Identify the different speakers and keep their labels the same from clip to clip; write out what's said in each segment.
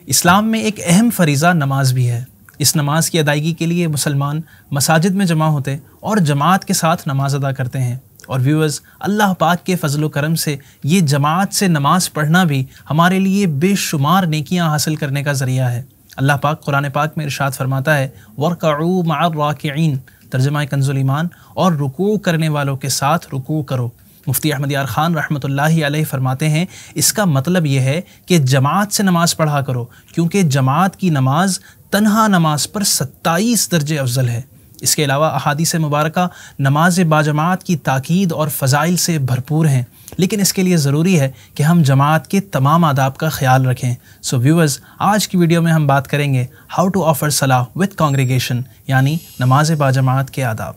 Speaker 1: इस्लाम में एक अहम फ़रीज़ा नमाज भी है। इस नमाज की अदायगी के लिए मुसलमान मसाजिद में जमा होते और जमात के साथ नमाज अदा करते हैं। और व्यूअर्स, अल्लाह पाक के फ़ज़ल करम से ये जमात से नमाज पढ़ना भी हमारे लिए बेशुमार नेकियां हासिल करने का ज़रिया है। अल्लाह पाक कुरान पाक में इरशाद फरमाता है, वरकऊ मअर राकिईन, तर्जुमा कंजुल ईमान, और रुकू करने वालों के साथ रुकू करो। मुफ्ती अहमद यार ख़ान रहमतुल्लाहि अलैहि फरमाते हैं, इसका मतलब यह है कि जमात से नमाज पढ़ा करो, क्योंकि जमात की नमाज तन्हा नमाज पर 27 दर्जे अफजल है। इसके अलावा अहादीस मुबारका नमाज बाजमात की ताकीद और फ़ज़ाइल से भरपूर हैं, लेकिन इसके लिए ज़रूरी है कि हम जमात के तमाम आदाब का ख्याल रखें। सो व्यूअर्स, आज की वीडियो में हम बात करेंगे हाउ टू ऑफ़र सलाह विद कॉन्ग्रीगेशन, यानी नमाज बाजमात के आदाब।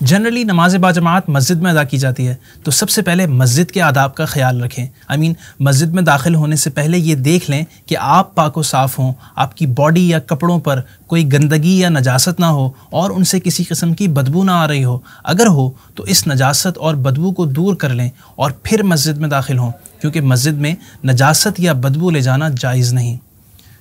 Speaker 1: जनरली नमाज बाजमात मस्जिद में अदा की जाती है, तो सबसे पहले मस्जिद के आदाब का ख्याल रखें। मस्जिद में दाखिल होने से पहले ये देख लें कि आप पाक व साफ़ हों, आपकी बॉडी या कपड़ों पर कोई गंदगी या नजासत ना हो और उनसे किसी किस्म की बदबू ना आ रही हो। अगर हो तो इस नजासत और बदबू को दूर कर लें और फिर मस्जिद में दाखिल हों, क्योंकि मस्जिद में नजासत या बदबू ले जाना जायज़ नहीं।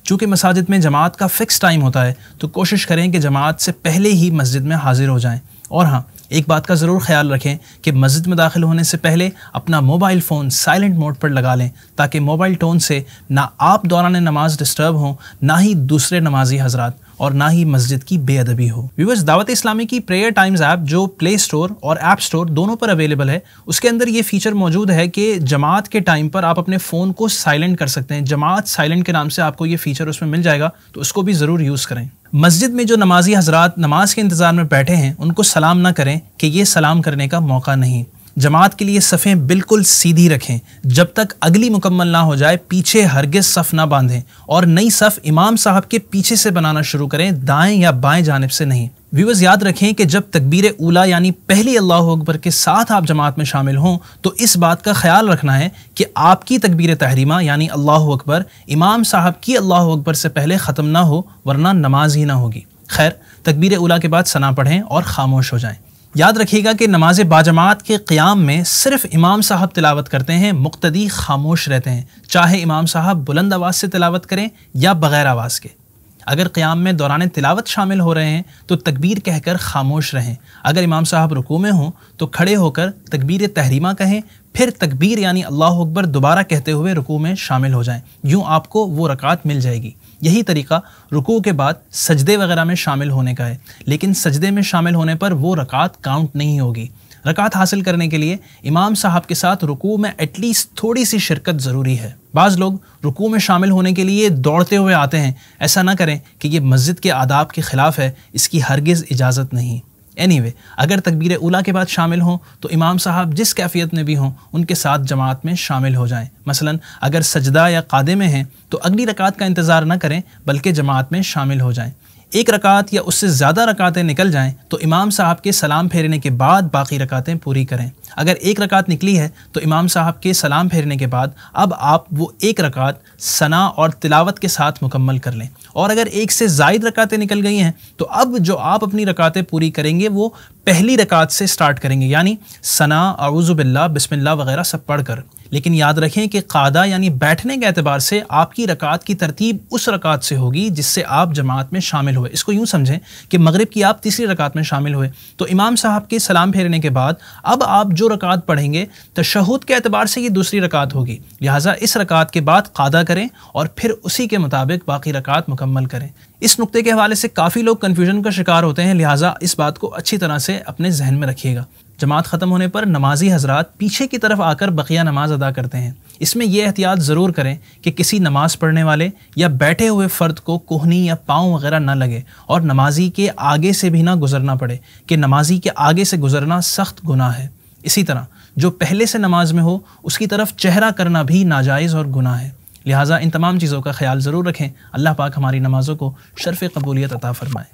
Speaker 1: चूँकि मसाजिद में जमात का फ़िक्स टाइम होता है, तो कोशिश करें कि जमात से पहले ही मस्जिद में हाजिर हो जाएं। और हाँ, एक बात का ज़रूर ख्याल रखें कि मस्जिद में दाखिल होने से पहले अपना मोबाइल फ़ोन साइलेंट मोड पर लगा लें, ताकि मोबाइल टोन से ना आप दौरान नमाज डिस्टर्ब हों, ना ही दूसरे नमाजी हजरात, और ना ही मस्जिद की बेअदबी हो। व्यूअर्स, दावत इस्लामी की प्रेयर टाइम्स ऐप जो प्ले स्टोर और ऐप स्टोर दोनों पर अवेलेबल है, उसके अंदर ये फ़ीचर मौजूद है कि जमात के टाइम पर आप अपने फ़ोन को साइलेंट कर सकते हैं। जमात साइलेंट के नाम से आपको ये फ़ीचर उसमें मिल जाएगा, तो उसको भी ज़रूर यूज़ करें। मस्जिद में जो नमाजी हजरात नमाज के इंतज़ार में बैठे हैं, उनको सलाम ना करें कि ये सलाम करने का मौका नहीं। जमात के लिए सफ़ें बिल्कुल सीधी रखें। जब तक अगली मुकम्मल ना हो जाए, पीछे हरगिज़ सफ़ ना बांधें और नई सफ़ इमाम साहब के पीछे से बनाना शुरू करें, दाएं या बाएं जानिब से नहीं। व्यूअर्स, याद रखें कि जब तकबीर ऊला यानी पहली अल्लाहु अकबर के साथ आप जमात में शामिल हों, तो इस बात का ख्याल रखना है कि आपकी तकबीर तहरीमा यानी अल्लाहु अकबर इमाम साहब की अल्लाहु अकबर से पहले ख़त्म ना हो, वरना नमाज ही ना होगी। खैर, तकबीर ऊला के बाद सना पढ़ें और खामोश हो जाएं। याद रखिएगा कि नमाज बाजमात के क़ियाम में सिर्फ इमाम साहब तिलावत करते हैं, मुक्तदी खामोश रहते हैं, चाहे इमाम साहब बुलंद आवाज़ से तिलावत करें या बग़ैर आवाज़ के। अगर क़ियाम में दौरान तिलावत शामिल हो रहे हैं तो तकबीर कहकर खामोश रहें। अगर इमाम साहब रुकू में हों तो खड़े होकर तकबीर तहरीमा कहें, फिर तकबीर यानी अल्लाहु अकबर दोबारा कहते हुए रुकू में शामिल हो जाएं। यूँ आपको वो रकात मिल जाएगी। यही तरीका रुकू के बाद सजदे वगैरह में शामिल होने का है, लेकिन सजदे में शामिल होने पर वो रकात काउंट नहीं होगी। रकात हासिल करने के लिए इमाम साहब के साथ रुकू में एटलीस्ट थोड़ी सी शिरकत ज़रूरी है। बाज़ लोग रुकू में शामिल होने के लिए दौड़ते हुए आते हैं। ऐसा ना करें कि ये मस्जिद के आदाब के ख़िलाफ़ है, इसकी हरगिज़ इजाज़त नहीं। एनीवे, अगर तकबीर ऊला के बाद शामिल हों तो इमाम साहब जिस कैफियत में भी हों, उनके साथ जमात में शामिल हो जाएं। मसलन अगर सजदा या कादे में हैं तो अगली रकात का इंतज़ार न करें, बल्कि जमात में शामिल हो जाएं। एक रकात या उससे ज़्यादा रकातें निकल जाएं तो इमाम साहब के सलाम फेरने के बाद बाकी रकातें पूरी करें। अगर एक रकात निकली है तो इमाम साहब के सलाम फेरने के बाद अब आप वो एक रकात सना और तिलावत के साथ मुकम्मल कर लें। और अगर एक से ज़ायद रकातें निकल गई हैं तो अब जो आप अपनी रकातें पूरी करेंगे वो पहली रकात से स्टार्ट करेंगे, यानी सना, औज़ु बिल्लाह, बिस्मिल्लाह वगैरह सब पढ़ कर। लेकिन याद रखें कि क़ादा यानी बैठने के एतबार से आपकी रकात की तरतीब उस रकात से होगी जिससे आप जमात में शामिल हुए। इसको यूँ समझें कि मगरिब की आप तीसरी रकात में शामिल हुए, तो इमाम साहब के सलाम फेरने के बाद अब आप जो रकात पढ़ेंगे तशहुद के एतबार से ये दूसरी रकात होगी। लिहाजा इस रकात के बाद क़ादा करें और फिर उसी के मुताबिक बाकी रकात मुकम्मल करें। इस नुक्ते के हवाले से काफ़ी लोग कन्फ्यूजन का शिकार होते हैं, लिहाजा इस बात को अच्छी तरह से अपने जहन में रखिएगा। जमात ख़त्म होने पर नमाजी हजरात पीछे की तरफ आकर बकिया नमाज अदा करते हैं। इसमें यह एहतियात ज़रूर करें कि किसी नमाज़ पढ़ने वाले या बैठे हुए फ़र्द को कोहनी या पाँव वगैरह ना लगे और नमाजी के आगे से भी ना गुजरना पड़े, कि नमाजी के आगे से गुजरना सख्त गुनाह है। इसी तरह जो पहले से नमाज में हो उसकी तरफ चेहरा करना भी नाजायज़ और गुनाह है। लिहाजा इन तमाम चीज़ों का ख्याल ज़रूर रखें। अल्लाह पाक हमारी नमाज़ों को शर्फ़ कबूलियत अता फ़रमाए।